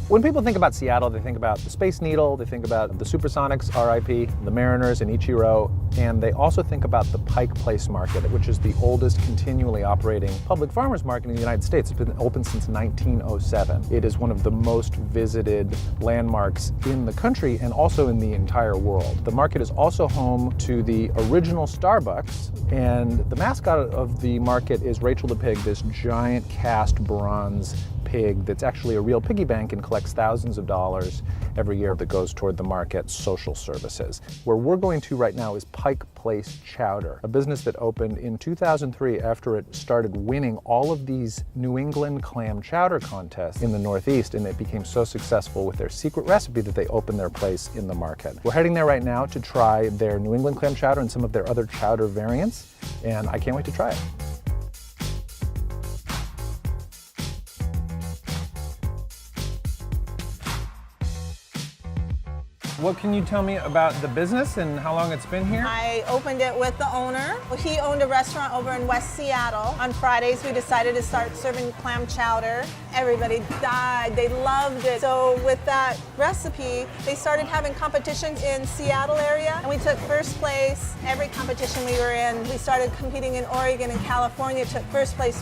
When people think about Seattle, they think about the Space Needle, they think about the Supersonics, RIP, the Mariners and Ichiro, and they also think about the Pike Place Market, which is the oldest continually operating public farmers market in the United States. It's been open since 1907. It is one of the most visited landmarks in the country and also in the entire world. The market is also home to the original Starbucks, and the mascot of the market is Rachel the Pig, this giant cast bronze pig that's actually a real piggy bank and collects thousands of dollars every year that goes toward the market's social services. Where we're going to right now is Pike Place Chowder, a business that opened in 2003 after it started winning all of these New England clam chowder contests in the Northeast, and it became so successful with their secret recipe that they opened their place in the market. We're heading there right now to try their New England clam chowder and some of their other chowder variants, and I can't wait to try it. What can you tell me about the business and how long it's been here? I opened it with the owner. He owned a restaurant over in West Seattle. On Fridays, we decided to start serving clam chowder. Everybody died. They loved it. So with that recipe, they started having competitions in Seattle area, and we took first place. Every competition we were in, we started competing in Oregon and California, took first place.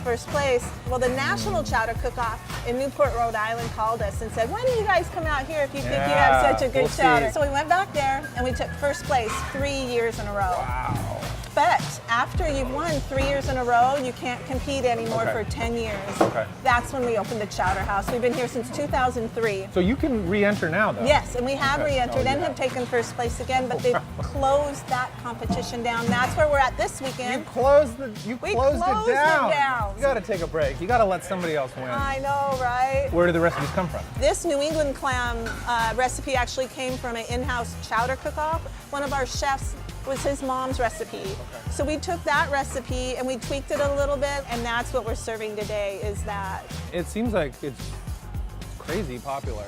Well, the National Chowder Cook-Off in Newport, Rhode Island called us and said, why don't you guys come out here if you think you have such a good chowder? So we went back there and we took first place 3 years in a row. Wow. But after you've won 3 years in a row, you can't compete anymore for 10 years. Okay. That's when we opened the Chowder House. We've been here since 2003. So you can re-enter now, though? Yes, and we have re-entered and have taken first place again, but they've closed that competition down. That's where we're at this weekend. You closed it down. down. You gotta take a break. You gotta let somebody else win. I know, right? Where do the recipes come from? This New England clam recipe actually came from an in-house chowder cook-off. One of our chefs was his mom's recipe. Okay. So we took that recipe and we tweaked it a little bit, and that's what we're serving today, is that. It seems like it's crazy popular.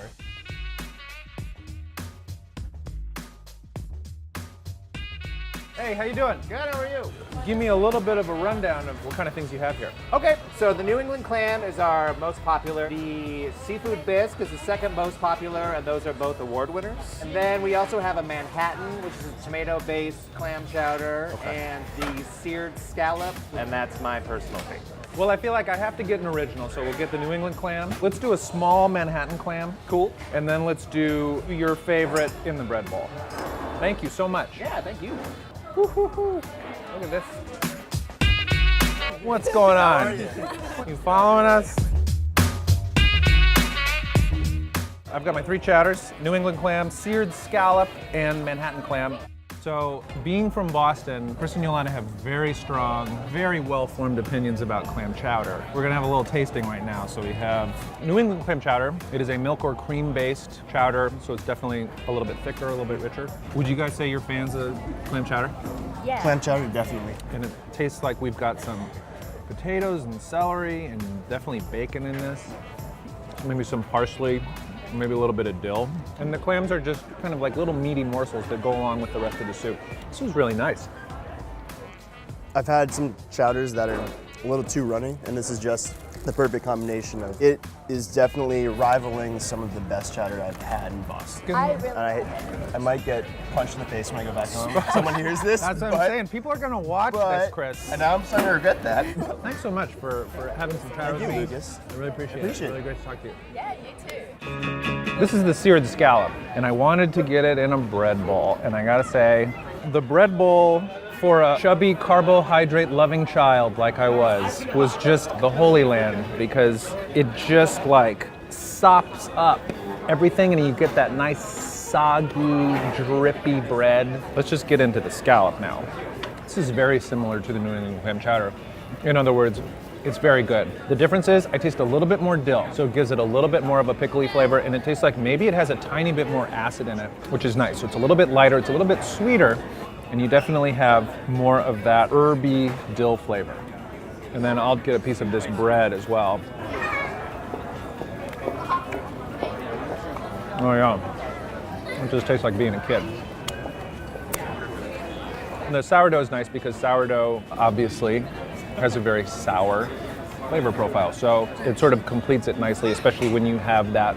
Hey, how you doing? Good, how are you? Give me a little bit of a rundown of what kind of things you have here. Okay, so the New England clam is our most popular. The seafood bisque is the second most popular, and those are both award winners. And then we also have a Manhattan, which is a tomato-based clam chowder, and the seared scallop, and that's my personal favorite. Well, I feel like I have to get an original, so we'll get the New England clam. Let's do a small Manhattan clam. Cool. And then let's do your favorite in the bread bowl. Thank you so much. Yeah, thank you. Woo-hoo-hoo. Look at this. What's going on? You following us? I've got my 3 chowders, New England clam, seared scallop, and Manhattan clam. So, being from Boston, Chris and Yolanda have very strong, very well-formed opinions about clam chowder. We're gonna have a little tasting right now. So we have New England clam chowder. It is a milk or cream-based chowder, so it's definitely a little bit thicker, a little bit richer. Would you guys say you're fans of clam chowder? Yeah. Clam chowder, definitely. And it tastes like we've got some potatoes and celery and definitely bacon in this. Maybe some parsley, maybe a little bit of dill. And the clams are just kind of like little meaty morsels that go along with the rest of the soup. This is really nice. I've had some chowders that are a little too runny, and this is just the perfect combination of it. Is definitely rivaling some of the best chowder I've had in Boston. I really I might get punched in the face when I go back home. Someone hears this. That's what I'm saying. People are gonna watch this, Chris. And now I'm starting to regret that. Thanks so much for having some chowder with me. Lucas. I really appreciate it. Really great to talk to you. Yeah, you too. This is the seared scallop, and I wanted to get it in a bread bowl, and I gotta say, the bread bowl for a chubby, carbohydrate-loving child like I was just the Holy Land, because it just like sops up everything and you get that nice soggy, drippy bread. Let's just get into the scallop now. This is very similar to the New England clam chowder. In other words, it's very good. The difference is I taste a little bit more dill, so it gives it a little bit more of a pickly flavor, and it tastes like maybe it has a tiny bit more acid in it, which is nice. So it's a little bit lighter, it's a little bit sweeter, and you definitely have more of that herby dill flavor. And then I'll get a piece of this bread as well. Oh yeah, it just tastes like being a kid. And the sourdough is nice because sourdough obviously has a very sour flavor profile, so it sort of completes it nicely, especially when you have that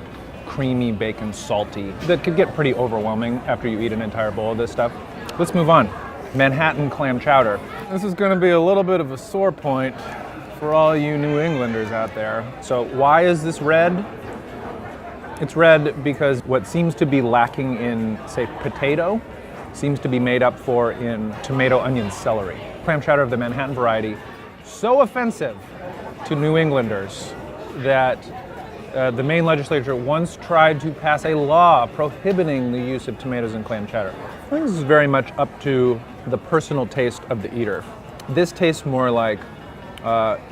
creamy, bacon, salty, that could get pretty overwhelming after you eat an entire bowl of this stuff. Let's move on. Manhattan clam chowder. This is gonna be a little bit of a sore point for all you New Englanders out there. So why is this red? It's red because what seems to be lacking in, say, potato, seems to be made up for in tomato, onion, celery. Clam chowder of the Manhattan variety, so offensive to New Englanders that the Maine legislature once tried to pass a law prohibiting the use of tomatoes in clam chowder. I think this is very much up to the personal taste of the eater. This tastes more like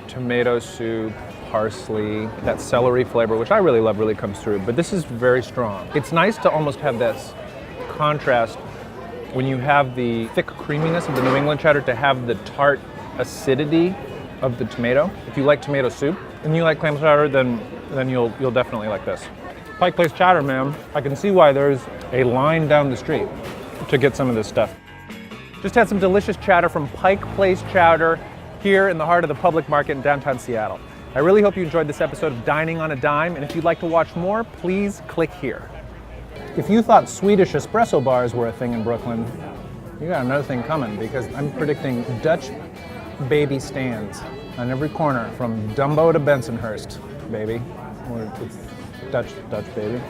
tomato soup, parsley, that celery flavor, which I really love, really comes through, but this is very strong. It's nice to almost have this contrast when you have the thick creaminess of the New England cheddar to have the tart acidity of the tomato. If you like tomato soup and you like clam chowder, then you'll definitely like this. Pike Place Chowder, man. I can see why there's a line down the street to get some of this stuff. Just had some delicious chowder from Pike Place Chowder here in the heart of the public market in downtown Seattle. I really hope you enjoyed this episode of Dining on a Dime, and if you'd like to watch more, please click here. If you thought Swedish espresso bars were a thing in Brooklyn, you got another thing coming, because I'm predicting Dutch baby stands on every corner from Dumbo to Bensonhurst, baby. Or it's Dutch baby.